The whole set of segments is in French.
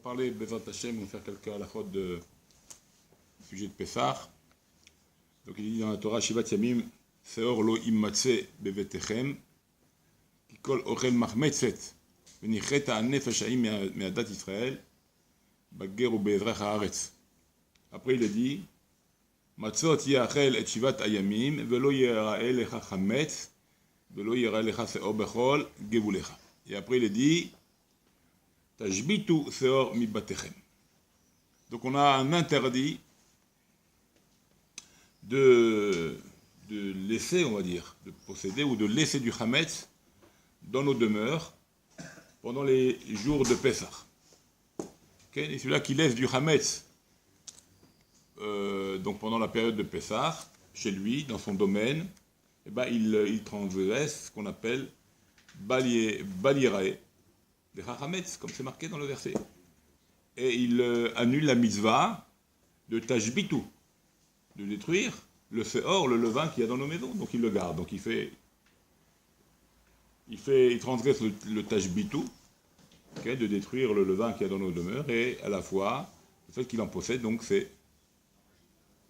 parler, Bezat Hashem, on va faire quelques halachot de sujet de Pessah. Donc il dit dans la Torah, Shivat Yamim, Seor lo immatse bevetechem, Kikol ochel machmetzet, Venichet ha'nefesh ha'im me'adat Israël, Bager ou be'ezrach ha'aretz. Après il a dit, Matzot yachel et Shivat Ayamim, Velo yira'e lecha chametz, Velo yira'e lecha seor bechol, gevulecha. Et après il a dit, Tajbitu seor mi batechem. Donc on a un interdit de laisser, on va dire, de posséder ou de laisser du chametz dans nos demeures pendant les jours de Pessah. Okay? Et celui-là qui laisse du chametz donc pendant la période de Pessah, chez lui, dans son domaine, eh ben, il transgresse ce qu'on appelle balirae, des chametz, comme c'est marqué dans le verset. Et il annule la mitzvah de tajbitu, de détruire le seor, le levain qu'il y a dans nos maisons. Donc il le garde. Donc il transgresse le tajbitu, okay, de détruire le levain qu'il y a dans nos demeures, et à la fois, le fait qu'il en possède, donc c'est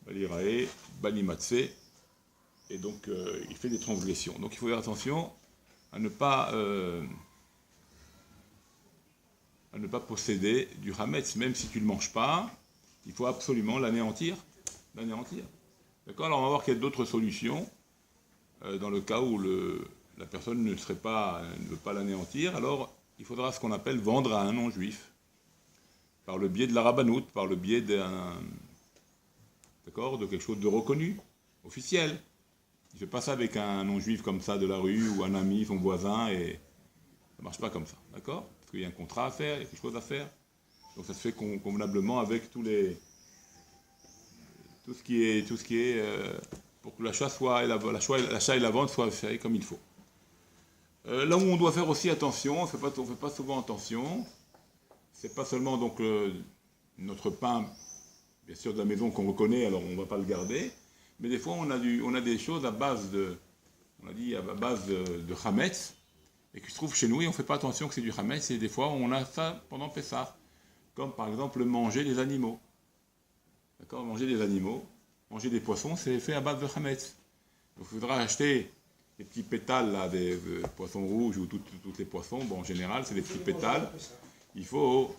balirae, balimatse, et donc il fait des transgressions. Donc il faut faire attention à ne pas posséder du hametz, même si tu ne le manges pas, il faut absolument l'anéantir. D'accord? Alors on va voir qu'il y a d'autres solutions, dans le cas où la personne ne veut pas l'anéantir, alors il faudra ce qu'on appelle vendre à un non-juif, par le biais de la rabbanout, par le biais de quelque chose de reconnu, officiel. Il ne fait pas ça avec un non-juif comme ça de la rue, ou un ami, son voisin, et ça ne marche pas comme ça, d'accord? Parce qu'il y a un contrat à faire, il y a quelque chose à faire. Donc ça se fait convenablement avec tout ce qui est pour que l'achat et la vente soient faits comme il faut. Là où on doit faire aussi attention, on ne fait pas souvent attention, c'est pas seulement donc notre pain, bien sûr de la maison qu'on reconnaît, alors on ne va pas le garder, mais des fois on a des choses à base de chametz, et qui se trouve chez nous et on ne fait pas attention que c'est du chametz, et des fois on a ça pendant Pessah, comme par exemple manger des animaux. D'accord, manger des poissons, c'est fait à base de chametz. Donc il faudra acheter des petits pétales là, des poissons rouges ou tous les poissons. Bon, en général, c'est des petits pétales. Il faut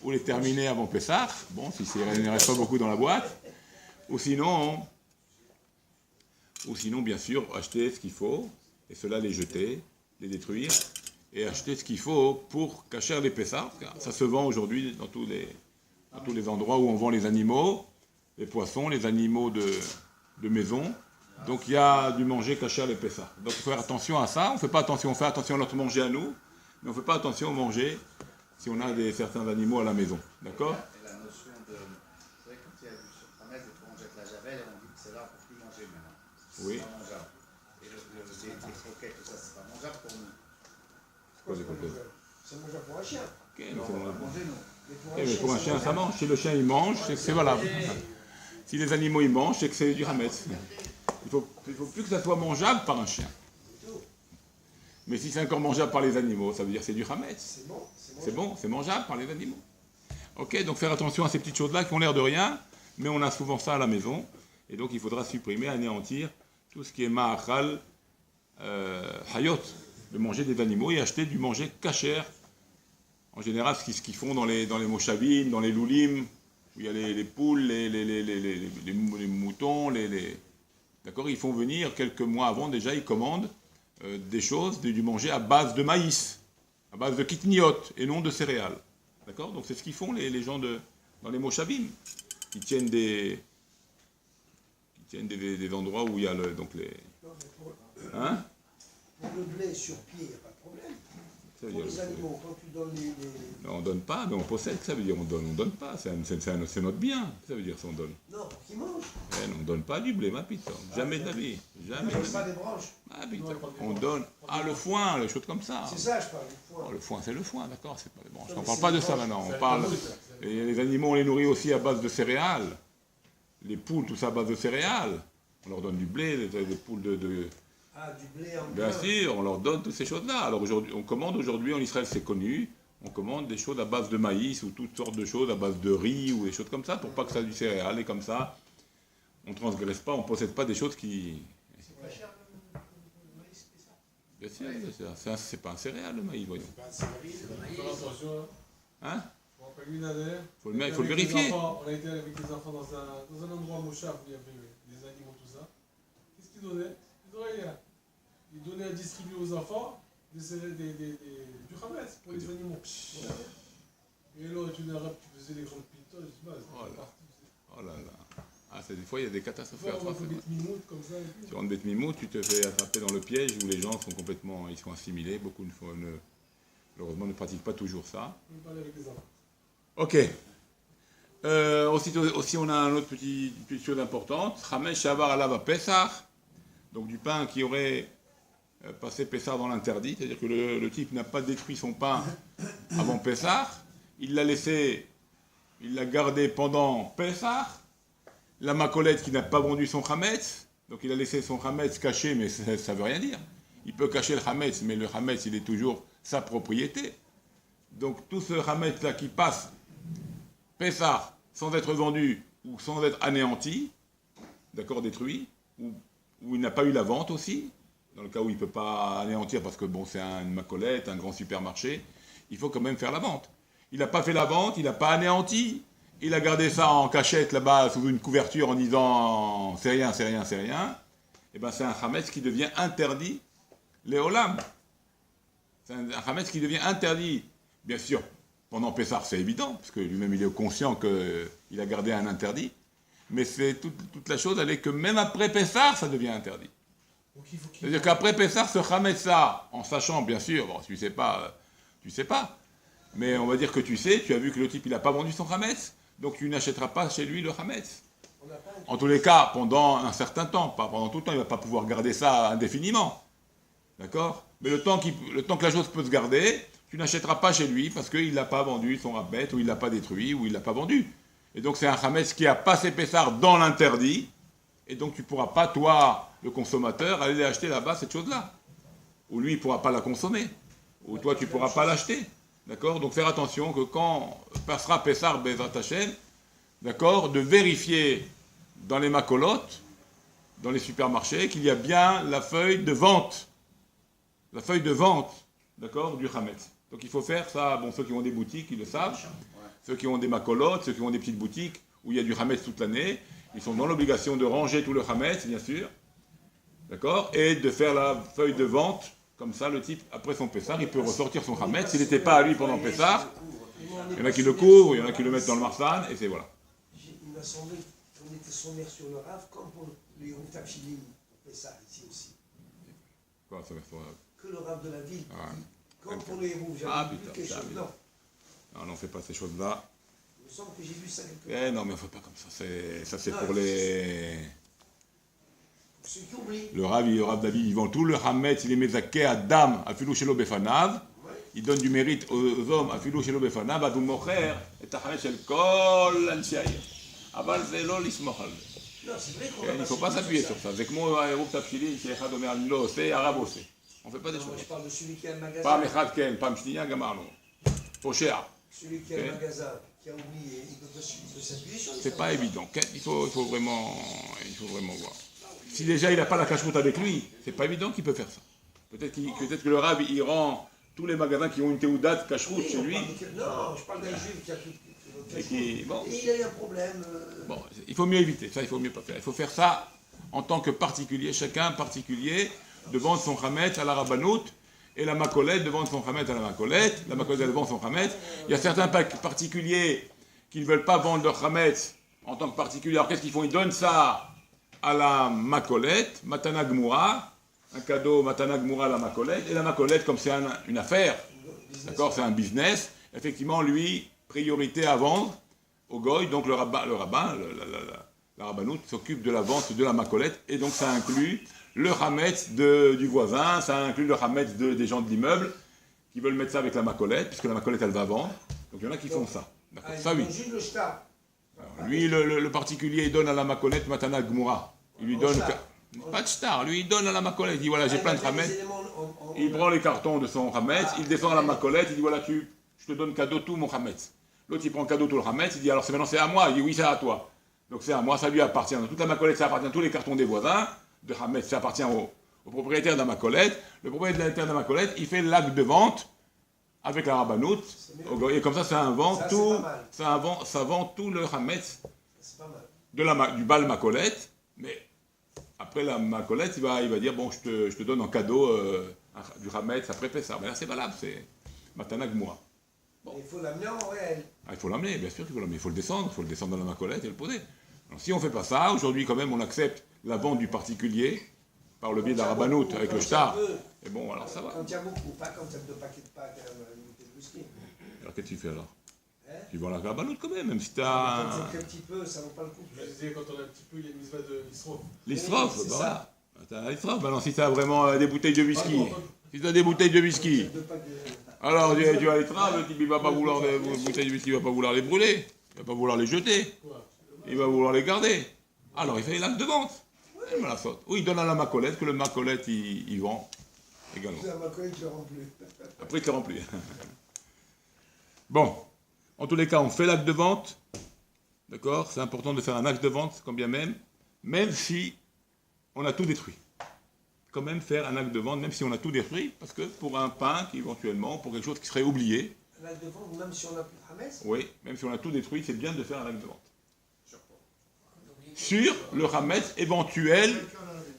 ou les terminer avant Pessah, bon, si il ne reste pas beaucoup dans la boîte, ou sinon, bien sûr, acheter ce qu'il faut, et cela les jeter, les détruire, et acheter ce qu'il faut pour cacher les Pessah. Ça se vend aujourd'hui dans tous les endroits où on vend les animaux, les poissons, les animaux de maison. Donc il y a du manger caché les Pessah. Donc il faut faire attention à ça. On fait attention à notre manger à nous, mais on ne fait pas attention au manger si on a certains animaux à la maison. D'accord? Et la notion de... Vous savez, quand il y a du surpramètre, des fois on jette la javel et on dit que c'est là pour plus manger maintenant. Oui. C'est pas mangeable. Et les croquettes, tout ça, c'est pas mangeable pour nous. Quoi, des croquettes? C'est mangeable pour un chien. Ok, mais Non, c'est on va bon. manger, nous. Mais pour un chien, ça mange. Si le chien il mange, c'est que c'est valable. Si les animaux ils mangent, c'est que c'est du hametz. Il faut plus que ça soit mangeable par un chien. Mais si c'est encore mangeable par les animaux, ça veut dire que c'est du hametz. C'est bon, c'est mangeable par les animaux. Ok, donc faire attention à ces petites choses-là qui ont l'air de rien, mais on a souvent ça à la maison. Et donc il faudra supprimer, anéantir tout ce qui est ma'achal, hayot, de manger des animaux, et acheter du manger kasher. En général, ce qu'ils font dans les moshavim, dans les loulim, où il y a les poules, les moutons, d'accord, ils font venir quelques mois avant déjà, ils commandent des choses, du manger à base de maïs, à base de kitniot, et non de céréales. D'accord? Donc c'est ce qu'ils font les gens dans les moshavim, qui tiennent des endroits où il y a donc les... Hein? Pour le blé sur pied, il n'y a pas de problème. Ça veut Pour dire, les animaux, quand tu donnes les... on donne pas, mais on possède, ça veut dire on donne pas, c'est notre bien, ça veut dire ça on donne. Non, pour qu'ils mangent. Eh, on donne pas du blé, ma pita, jamais de la vie, jamais de Ils ne la pas vie. des branches. Ah, pita, on donne, le foin, les choses comme ça. C'est ça, je parle du foin. Oh, le foin, c'est le foin, d'accord, c'est pas les branches. Non, On mais parle c'est pas de les ça branches. maintenant, on parle... Et les animaux, on les nourrit aussi à base de céréales. Les poules, tout ça à base de céréales. On leur donne du blé, des poules Ah, du blé en Bien grain. sûr, on leur donne toutes ces choses-là. Alors aujourd'hui, on commande aujourd'hui en Israël, c'est connu, on commande des choses à base de maïs ou toutes sortes de choses à base de riz ou des choses comme ça, pour pas que ça ait du céréal. Et comme ça, on ne transgresse pas, on ne possède pas des choses qui... C'est pas cher le maïs, c'est ça? Bien sûr, c'est pas un céréal le maïs, voyons. Faire attention, Hein? je me rappelle une année. Il faut le vérifier. On a été avec les enfants dans un endroit mouchard où il y avait des animaux, tout ça. Qu'est-ce qu'ils donnaient? Ils donnaient rien. Ils donnaient à distribuer aux enfants du khametz pour les animaux. Et là, tu n'arrêtes, tu faisais des grandes pitoles, je dis, bah, c'est parti. Oh là là. Ah, des fois, il y a des catastrophes. On va faire des mimoutes comme ça. Et puis. Sur une bête mimou, tu te fais attraper dans le piège où les gens sont complètement, ils sont assimilés. Beaucoup malheureusement ne pratiquent pas toujours ça. On parle avec les enfants. Ok. Aussi, on a une autre petite chose importante. Chamesh Shavar Alav Pesach. Donc du pain qui aurait passé Pesach dans l'interdit. C'est-à-dire que le type n'a pas détruit son pain avant Pesach. Il l'a laissé, il l'a gardé pendant Pesach. La macolette qui n'a pas vendu son chametz. Donc il a laissé son chametz caché, mais ça ne veut rien dire. Il peut cacher le chametz, mais le chametz, il est toujours sa propriété. Donc tout ce chametz-là qui passe Pessah sans être vendu ou sans être anéanti, d'accord, détruit, ou il n'a pas eu la vente aussi, dans le cas où il ne peut pas anéantir parce que bon, c'est une macolette, un grand supermarché, il faut quand même faire la vente. Il n'a pas fait la vente, il n'a pas anéanti, il a gardé ça en cachette là-bas sous une couverture en disant c'est rien, c'est rien, c'est rien. Et bien c'est un chametz qui devient interdit, les olam. C'est un chametz qui devient interdit, bien sûr. Pendant Pessah, c'est évident, parce que lui-même il est conscient qu'il a gardé un interdit. Mais c'est toute la chose, elle est que même après Pessah, ça devient interdit. C'est-à-dire qu'après Pessah, ce chametz-là, en sachant bien sûr, bon, si tu sais pas, tu sais pas. Mais on va dire que tu sais, tu as vu que le type il n'a pas vendu son chametz, donc tu n'achèteras pas chez lui le chametz. En tous les cas, pendant un certain temps, pas pendant tout le temps, il ne va pas pouvoir garder ça indéfiniment. D'accord? Mais le temps que la chose peut se garder, tu n'achèteras pas chez lui parce qu'il n'a pas vendu son chametz, ou il ne l'a pas détruit, ou il ne l'a pas vendu. Et donc c'est un chametz qui a passé Pessah dans l'interdit, et donc tu ne pourras pas, toi, le consommateur, aller acheter là-bas cette chose-là. Ou lui, il ne pourra pas la consommer. Ou toi, tu ne pourras pas l'acheter. D'accord? Donc faire attention que quand passera Pessah Bezrat Hashem, d'accord, de vérifier dans les macolotes, dans les supermarchés, qu'il y a bien la feuille de vente. La feuille de vente, d'accord, du chametz. Donc il faut faire ça, bon, ceux qui ont des boutiques, ils le savent. Ceux qui ont des macolotes, ceux qui ont des petites boutiques où il y a du chametz toute l'année, ils sont dans l'obligation de ranger tout le chametz, bien sûr. D'accord? Et de faire la feuille de vente. Comme ça, le type, après son Pessah, il peut ressortir son chametz. S'il n'était pas à lui pendant Pessah, il y en a qui le couvrent, il y en a qui le mettent dans le marsan, et c'est voilà. Il m'a semblé qu'on était sommaire sur le Rav, comme pour les Rouftapchilim, on fait ça ici aussi. Quoi, ça va faire... Que le Rav de la ville, Ah, comme pour les Rouv, Ah, j'avais vu putain, quelque chose. putain. Non, non, on fait pas ces choses-là. il me semble que j'ai vu ça quelque part. Eh non, mais on ne fait pas comme ça. C'est Non, pour les... Ceux qui oublient. Le Rav David, ils vendent tout le chametz, il est mezaké à dam, à filou shelo befanav. Il donne du mérite aux hommes, à filou shelo befanav, à mocher, et à shel kol anshei. Aval זה לא לסמוך על זה. Non, c'est vrai qu'on Il ne faut pas s'appuyer sur ça. C'est comme Eruv Tafshili, שאחד אומר אני לא עושה, הרב עושה. On ne fait pas des Non, choses. je parle de celui qui a un magasin. פעם אחת כן, פעם שנייה גמרנו. פושע. Celui qui a un magasin, qui a oublié, il peut s'appuyer sur les C'est pas services. évident. Il faut vraiment voir. Si déjà il n'a pas la cache-route avec lui, c'est pas évident qu'il peut faire ça. Peut-être que le Rav, il rend tous les magasins qui ont une théoudat cache-route Oui, chez on lui. parle non, je parle d'un juif qui a tout. Et qui, bon, Et il a eu un problème. bon, il faut mieux éviter. Ça, il faut mieux pas faire. Il faut faire ça en tant que particulier, chacun particulier, de vendre son chametz à la rabbanout, et la macolette de vendre son chametz à la macolette, la macolette de vendre son chametz. Il y a certains particuliers qui ne veulent pas vendre leur chametz en tant que particulier. Alors qu'est-ce qu'ils font? Ils donnent ça à la macolette, matana gmoura, un cadeau matana gmoura à la macolette, et la macolette, comme c'est une affaire, d'accord, c'est un business, effectivement, lui, priorité à vendre au goy, donc le rabbin, la rabbanoute s'occupe de la vente de la macolette, et donc ça inclut le chametz du voisin, ça inclut le chametz des gens de l'immeuble, qui veulent mettre ça avec la macolette, puisque la macolette, elle va vendre, donc il y en a qui font ça, d'accord, ça oui. Le shtar. Alors, lui, le particulier, il donne à la macolette matana gmoura, il lui donne... Pas de star, lui il donne à la macolette, il dit voilà j'ai plein de chametz, il prend les cartons de son chametz, il descend à la macolette, il dit voilà tu je te donne cadeau tout mon Hametz. L'autre, il prend cadeau tout le Hametz, il dit alors maintenant c'est à moi. Il dit oui, c'est à toi. Donc c'est à moi, ça lui appartient. Dans toute la macolette, ça appartient à tous les cartons des voisins. De Hametz, ça appartient au propriétaire de la macolette. Le propriétaire de la macolette, il fait l'acte de vente avec la rabbanout. Et comme ça, ça vend tout, ça vend tout le Hametz C'est pas mal. du bal macolette. Mais après la macolette, il va dire bon, je te donne en cadeau du Hametz après Pessah. Mais là, c'est valable, c'est Matana Gmoura. Il faut l'amener en réel. Ah, il faut l'amener, bien sûr qu'il faut l'amener. Il faut le descendre dans la macolette et le poser. Alors, si on ne fait pas ça, aujourd'hui, quand même, on accepte la vente du particulier par le biais de la rabbanout avec le shtar. Et bon, alors ça va. Quand il y a beaucoup, pas quand il y a 2 paquets de pâtes et une bouteille de whisky. Alors, qu'est-ce que tu fais alors? Hein? Tu vends la rabbanout quand même si tu Quand as. c'est un petit peu, ça vaut pas le coup. Je disais, quand on a un petit peu, il y a une mitzvah de l'isrof. L'isrof, Oui, c'est bah ça. voilà. T'as un l'isrof. Bah non, si tu as vraiment des bouteilles de whisky. Si tu as des bouteilles de whisky. 2 paquets de... Alors, tu vas les traves, le type, il va pas vouloir des bouteilles de whisky, il va pas vouloir les brûler. Il va pas vouloir les jeter. Il va vouloir les garder. Alors, il fait l'acte de vente. Il me la saute. Ou il donne à la macolette, que le macolette, il vend également. Ça m'a collé, je le rends plus. Après, il te remplit. Bon, en tous les cas, on fait l'acte de vente. D'accord? C'est important de faire un acte de vente, quand bien même si on a tout détruit. Quand même faire un acte de vente, même si on a tout détruit, parce que pour un pain, éventuellement, pour quelque chose qui serait oublié, Un acte de vente, même si on n'a plus de Hametz, oui, même si on a tout détruit, c'est bien de faire un acte de vente. Sur le Hametz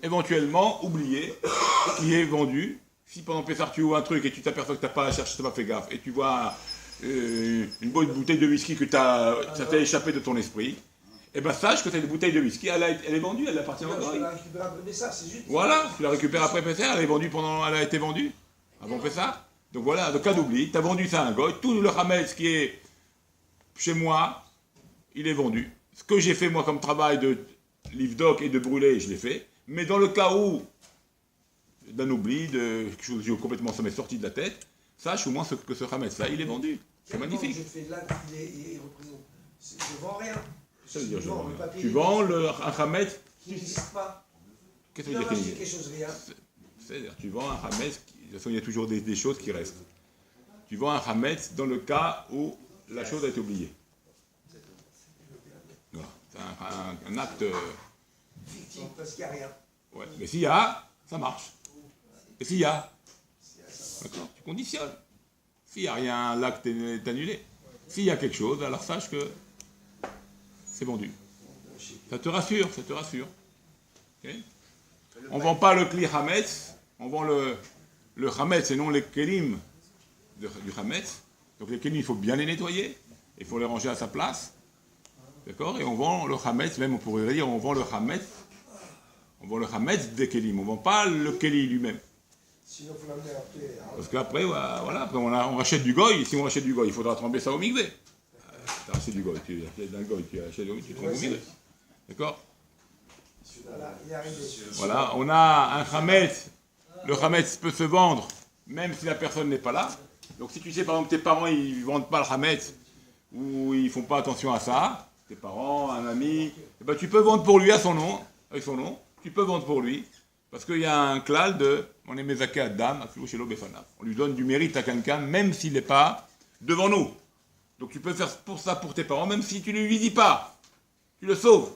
éventuellement oublié, qui est vendu. Si pendant Pessah tu ouvres un truc et tu t'aperçois que tu n'as pas cherché, tu n'as pas fait gaffe, et tu vois une bonne bouteille de whisky que ça t'a échappé de ton esprit, eh bien sache que cette bouteille de whisky, elle est vendue, elle appartient au je goy. la récupère après ça, c'est juste. Voilà, tu la récupères après Pessah, elle a été vendue avant Pessah. Donc voilà, de cas d'oubli, tu as vendu ça à un goy, tout le Hametz qui est chez moi, il est vendu. Ce que j'ai fait moi comme travail de livdoc et de brûler, je l'ai fait. Mais dans le cas où d'un oubli, de quelque chose que complètement ça m'est sorti de la tête, sache au moins que ce Hametz là, il est vendu. C'est magnifique. Je fais l'acte, il représente. Je vends rien. Ça veut dire, Je vends le papier. tu vends un Hametz. Qui n'existe pas. Qu'est-ce que Il ça a veut dire racheté qu'il quelque chose, rien. C'est-à-dire, tu vends un Hametz, de toute façon il y a toujours des choses qui restent. Tu vends un Hametz dans le cas où la chose a été oubliée. Voilà. C'est un acte. Fictif, parce qu'il n'y a rien. Ouais. Mais s'il y a, ça marche. Et s'il y a, d'accord, tu conditionnes. S'il n'y a rien, l'acte est annulé. S'il y a quelque chose, alors sache que c'est vendu. Ça te rassure, ça te rassure. Ok. On ne vend pas le kli Hametz, on vend le Hametz et non les kelim du Hametz. Donc les kelim, il faut bien les nettoyer, il faut les ranger à sa place. D'accord? Et on vend le Hametz, même on pourrait dire, on vend le Hametz des kelim, on ne vend pas le keli lui-même. Sinon, il faut l'amener après. Parce qu'après, voilà, après on rachète du goy, si on rachète du goy, il faudra tremper ça au migvé. Tu achètes du goy, tu achètes d'un goy, tu achètes tu trempes au migvé. D'accord? Voilà, il est arrivé. Voilà, on a un Hametz. Le Hametz peut se vendre même si la personne n'est pas là. Donc si tu sais par exemple tes parents ils ne vendent pas le Hametz ou ils ne font pas attention à ça, tes parents, un ami, eh ben, tu peux vendre pour lui à son nom, avec son nom, tu peux vendre pour lui. Parce qu'il y a un klal de on est mezaké Adam, on lui donne du mérite à quelqu'un même s'il n'est pas devant nous. Donc tu peux faire pour ça pour tes parents même si tu ne lui dis pas. Tu le sauves.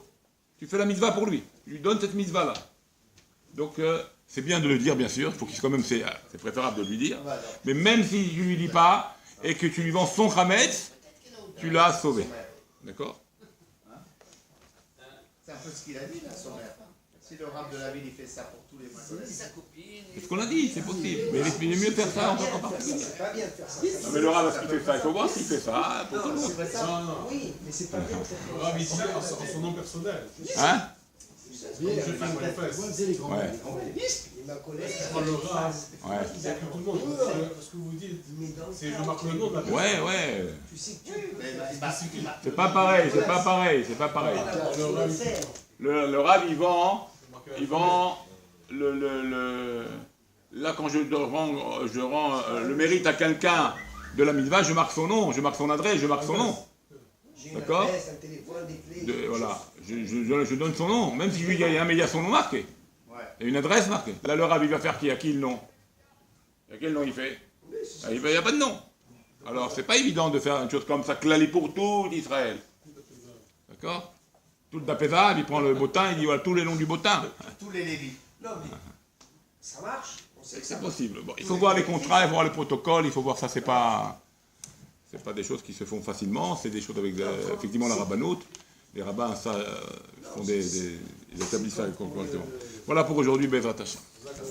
Tu fais la mitzvah pour lui. Tu lui donnes cette mitzvah-là. Donc, c'est bien de le dire, bien sûr. Il faut qu'il quand même, c'est préférable de lui dire. Mais même si tu ne lui dis pas et que tu lui vends son Hametz, tu l'as sauvé. D'accord? C'est un peu ce qu'il a dit, là, son maire. Si le rab de la ville, il fait ça pour tous les maçonnettes. C'est ce qu'on a dit, c'est possible. Mais il est mieux de faire ça en tant qu'en particulier. C'est pas bien de faire ça. Non, mais le rab, est-ce qu'il fait ça? Il faut voir s'il fait ça. Pour tout le Non, monde. c'est pas ça. Non, non. Oui, mais c'est pas bien de faire Le Rav ici, en son nom personnel. Hein? Comme je fais une confesse. Ouais. Et ma collègue, Je prends le Rav. Ouais. Il y a que tout le monde. Ce que vous dites, c'est je marque le nom de la personne. Ouais, ouais. tu sais que tu peux. Mais il va- C'est pas pareil, c'est pas pareil, c'est pas pareil. Le rab, il vend là quand je rends le mérite à quelqu'un de la mitzvah, je marque son nom, je marque son adresse, je marque son nom. J'ai une D'accord. adresse, un téléphone, des clés. Voilà, je donne son nom, même si je lui dis il y a son nom marqué, Ouais. il y a une adresse marquée. Là le rab il va faire qui? À qui le nom? À quel nom il fait? Il n'y a pas de nom. Alors, c'est pas évident de faire une chose comme ça, clali pour tout Israël. D'accord? Tout le Dapézab, il prend le bottin, il dit voilà, tous les noms du bottin. Tous les Lévis. Non, mais ça marche. On sait que ça C'est marche. possible. Bon, il faut voir les contrats, il faut voir les protocoles, il faut voir ça, c'est pas des choses qui se font facilement, c'est des choses avec effectivement la rabbanoute. Les rabbins, ça, font ils établissent ça correctement. Voilà pour aujourd'hui, Bezrat Hashem.